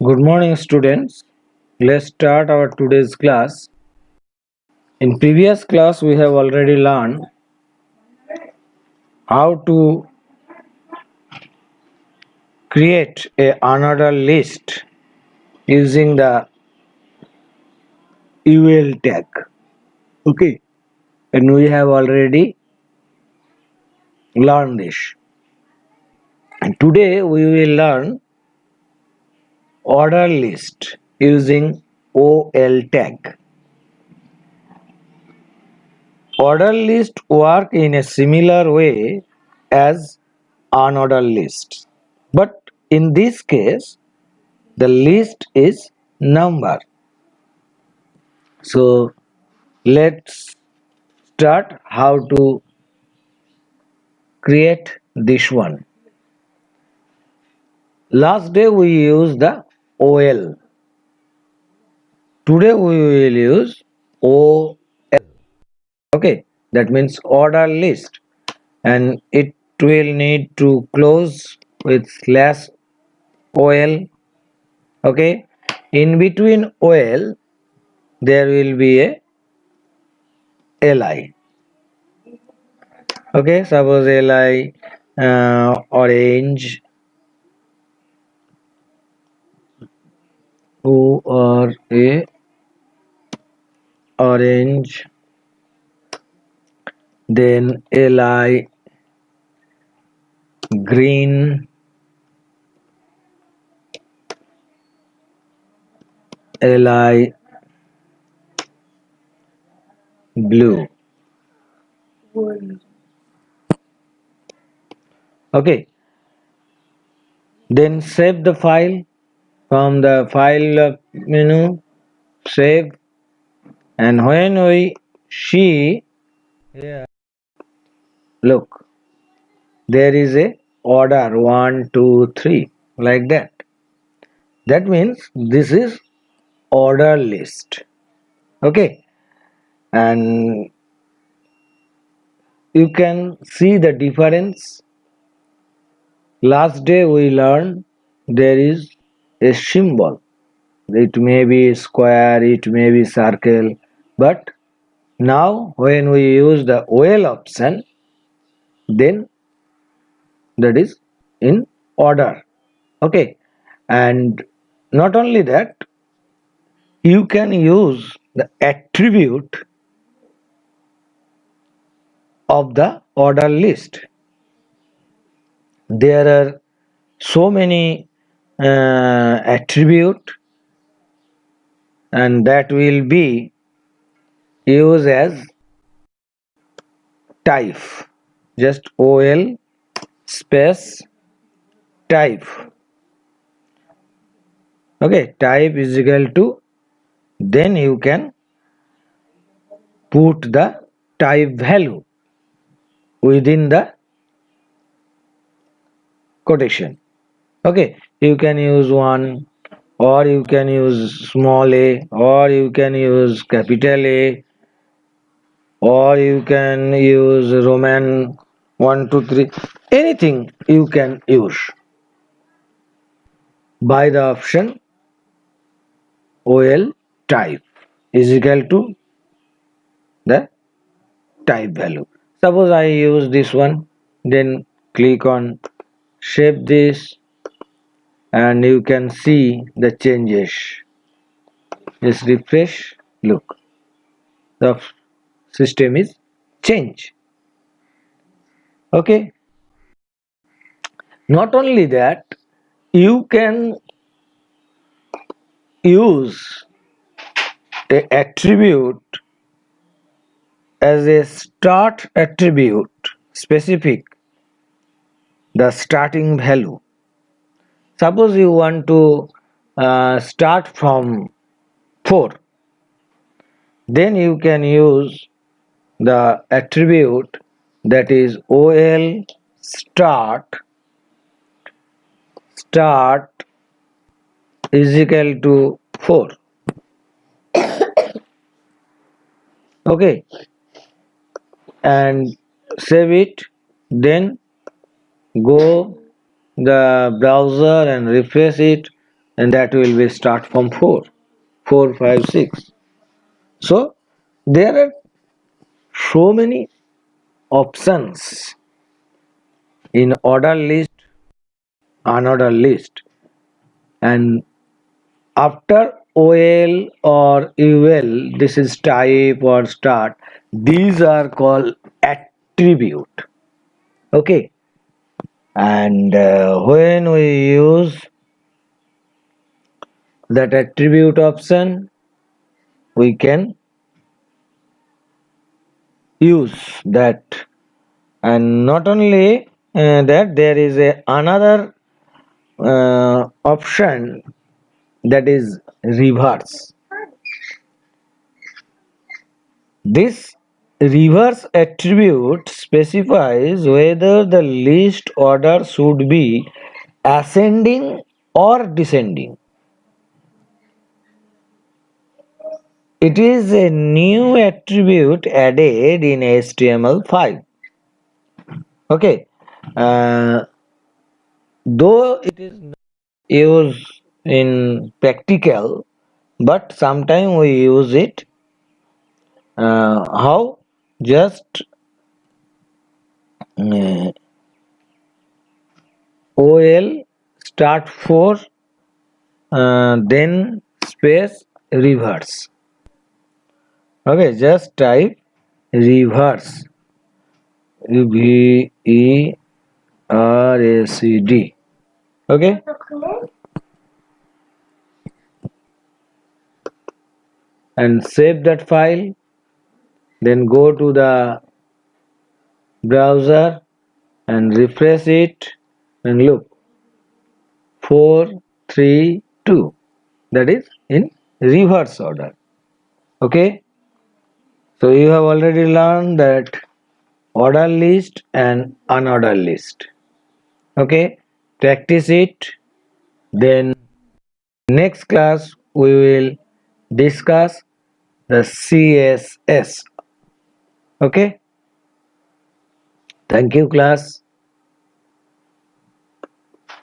Good morning, students. Let's start our today's class. In previous class, we have already learned how to create a another list using the UL tag. Okay, and we have already learned this. And today we will learn order list using OL tag. Order list work in a similar way as unordered list, but in this case the list is number. So let's start how to create this one. Last day we used the OL. Today we will use OL. Okay, that means order list, and it will need to close with slash OL. Okay, in between OL there will be a LI. Okay, suppose LI orange ORA orange, then LI green, LI blue. Okay, then save the file from the file menu, save, and when we see here, look, there is a order 1 2 3 like that. That means this is order list. Okay, and you can see the difference. Last day we learned there is a symbol. It may be square, it may be circle, but now when we use the OL option, then that is in order. Okay, and not only that, you can use the attribute of the order list. There are so many attribute, and that will be used as type. Just OL space type. Okay, type is equal to, then you can put the type value within the quotation. Okay, you can use one, or you can use small a, or you can use capital A, or you can use Roman 1 2 3, anything you can use by the option OL type is equal to the type value. Suppose I use this one, then click on save this, and you can see the changes. Just refresh, look, the system is changed. Okay, not only that, you can use a attribute as a start attribute specific the starting value. Suppose you want to start from 4, then you can use the attribute that is OL start is equal to 4. Okay, and save it, then go the browser and refresh it, and that will be start from 4, 4, 5, 6. So there are so many options in order list, unordered list, and after OL or UL, this is type or start. These are called attribute. Okay, and when we use that attribute option, we can use that. And not only that, there is another option, that is reverse. This reverse attribute specifies whether the list order should be ascending or descending. It is a new attribute added in HTML5. Okay, uh, though it is not used in practical, but sometimes we use it. How? Just OL start 4, then space reverse. Okay, just type reverse, VERACD. Okay, and save that file, then go to the browser and refresh it, and look, 4, 3, 2, that is in reverse order. Okay, so you have already learned that order list and unordered list. Okay, practice it. Then next class we will discuss the CSS. Okay, thank you class.